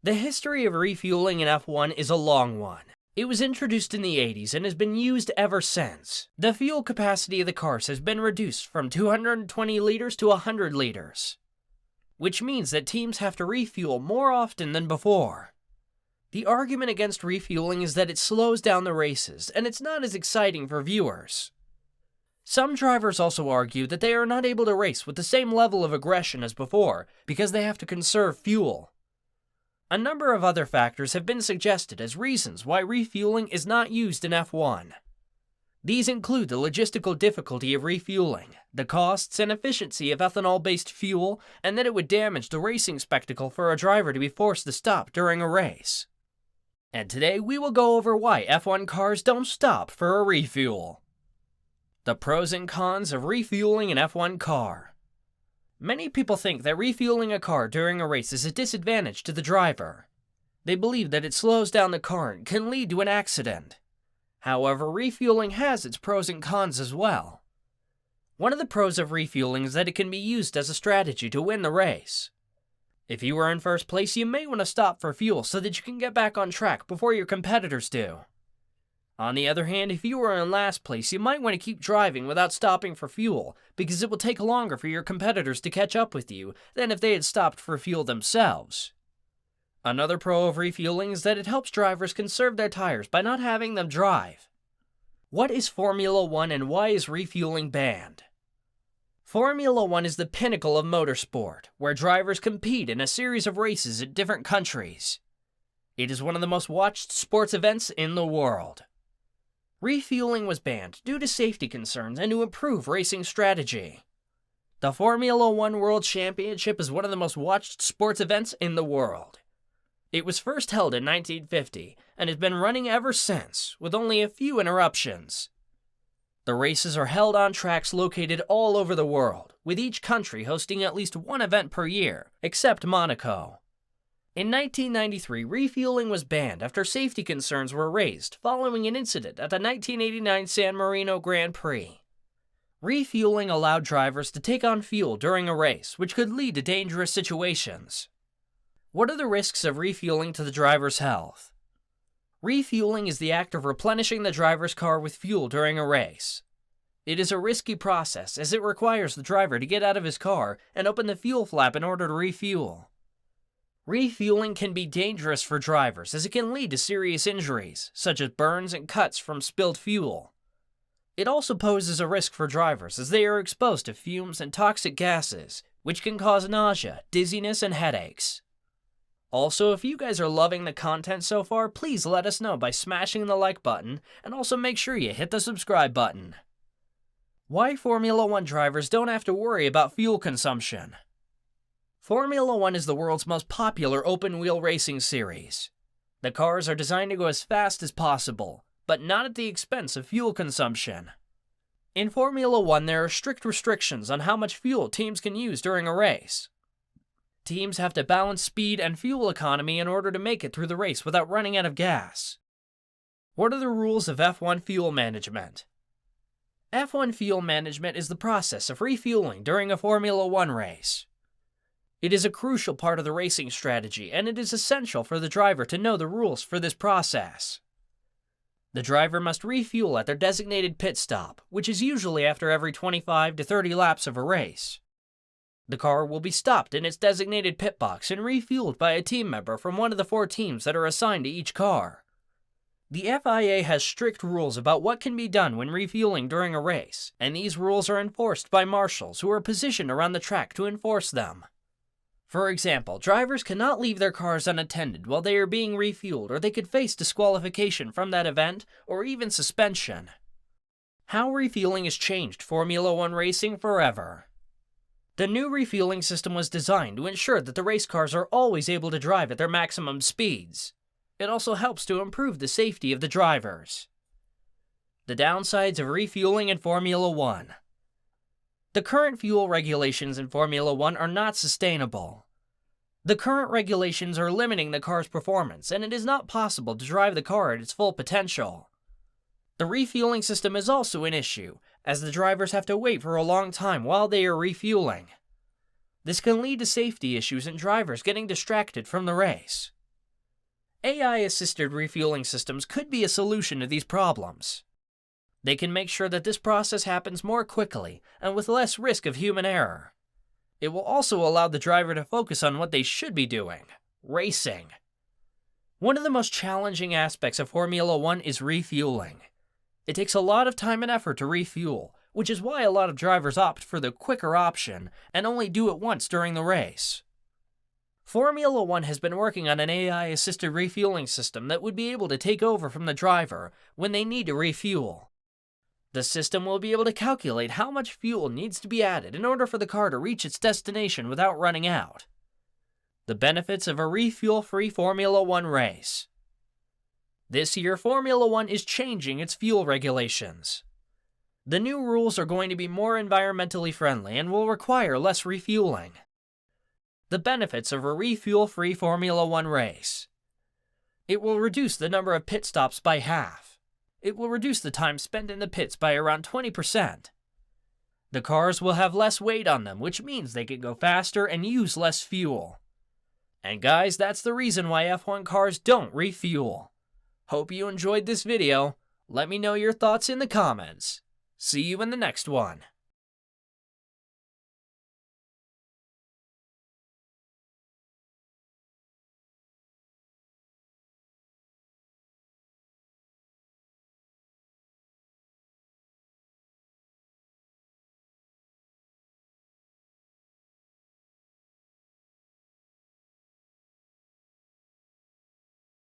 The history of refueling in F1 is a long one. It was introduced in the 80s and has been used ever since. The fuel capacity of the cars has been reduced from 220 liters to 100 liters, which means that teams have to refuel more often than before. The argument against refueling is that it slows down the races, and it's not as exciting for viewers. Some drivers also argue that they are not able to race with the same level of aggression as before because they have to conserve fuel. A number of other factors have been suggested as reasons why refueling is not used in F1. These include the logistical difficulty of refueling, the costs and efficiency of ethanol-based fuel, and that it would damage the racing spectacle for a driver to be forced to stop during a race. And today we will go over why F1 cars don't stop for a refuel. The pros and cons of refueling an F1 car. Many people think that refueling a car during a race is a disadvantage to the driver. They believe that it slows down the car and can lead to an accident. However, refueling has its pros and cons as well. One of the pros of refueling is that it can be used as a strategy to win the race. If you are in first place, you may want to stop for fuel so that you can get back on track before your competitors do. On the other hand, if you are in last place, you might want to keep driving without stopping for fuel, because it will take longer for your competitors to catch up with you than if they had stopped for fuel themselves. Another pro of refueling is that it helps drivers conserve their tires by not having them drive. What is Formula One and why is refueling banned? Formula One is the pinnacle of motorsport, where drivers compete in a series of races in different countries. It is one of the most watched sports events in the world. Refueling was banned due to safety concerns and to improve racing strategy. The Formula One World Championship is one of the most watched sports events in the world. It was first held in 1950 and has been running ever since, with only a few interruptions. The races are held on tracks located all over the world, with each country hosting at least one event per year, except Monaco. In 1993, refueling was banned after safety concerns were raised following an incident at the 1989 San Marino Grand Prix. Refueling allowed drivers to take on fuel during a race, which could lead to dangerous situations. What are the risks of refueling to the driver's health? Refueling is the act of replenishing the driver's car with fuel during a race. It is a risky process as it requires the driver to get out of his car and open the fuel flap in order to refuel. Refueling can be dangerous for drivers as it can lead to serious injuries, such as burns and cuts from spilled fuel. It also poses a risk for drivers as they are exposed to fumes and toxic gases, which can cause nausea, dizziness, and headaches. Also, if you guys are loving the content so far, please let us know by smashing the like button, and also make sure you hit the subscribe button. Why Formula One drivers don't have to worry about fuel consumption. Formula One is the world's most popular open-wheel racing series. The cars are designed to go as fast as possible, but not at the expense of fuel consumption. In Formula One, there are strict restrictions on how much fuel teams can use during a race. Teams have to balance speed and fuel economy in order to make it through the race without running out of gas. What are the rules of F1 fuel management? F1 fuel management is the process of refueling during a Formula One race. It is a crucial part of the racing strategy, and it is essential for the driver to know the rules for this process. The driver must refuel at their designated pit stop, which is usually after every 25 to 30 laps of a race. The car will be stopped in its designated pit box and refueled by a team member from one of the 4 teams that are assigned to each car. The FIA has strict rules about what can be done when refueling during a race, and these rules are enforced by marshals who are positioned around the track to enforce them. For example, drivers cannot leave their cars unattended while they are being refueled, or they could face disqualification from that event or even suspension. How refueling has changed Formula One racing forever. The new refueling system was designed to ensure that the race cars are always able to drive at their maximum speeds. It also helps to improve the safety of the drivers. The downsides of refueling in Formula One. The current fuel regulations in Formula One are not sustainable. The current regulations are limiting the car's performance, and it is not possible to drive the car at its full potential. The refueling system is also an issue, as the drivers have to wait for a long time while they are refueling. This can lead to safety issues and drivers getting distracted from the race. AI-assisted refueling systems could be a solution to these problems. They can make sure that this process happens more quickly and with less risk of human error. It will also allow the driver to focus on what they should be doing: racing. One of the most challenging aspects of Formula One is refueling. It takes a lot of time and effort to refuel, which is why a lot of drivers opt for the quicker option and only do it once during the race. Formula One has been working on an AI-assisted refueling system that would be able to take over from the driver when they need to refuel. The system will be able to calculate how much fuel needs to be added in order for the car to reach its destination without running out. The benefits of a refuel-free Formula One race. This year, Formula One is changing its fuel regulations. The new rules are going to be more environmentally friendly and will require less refueling. The benefits of a refuel-free Formula One race. It will reduce the number of pit stops by half. It will reduce the time spent in the pits by around 20%. The cars will have less weight on them, which means they can go faster and use less fuel. And guys, that's the reason why F1 cars don't refuel. Hope you enjoyed this video. Let me know your thoughts in the comments. See you in the next one.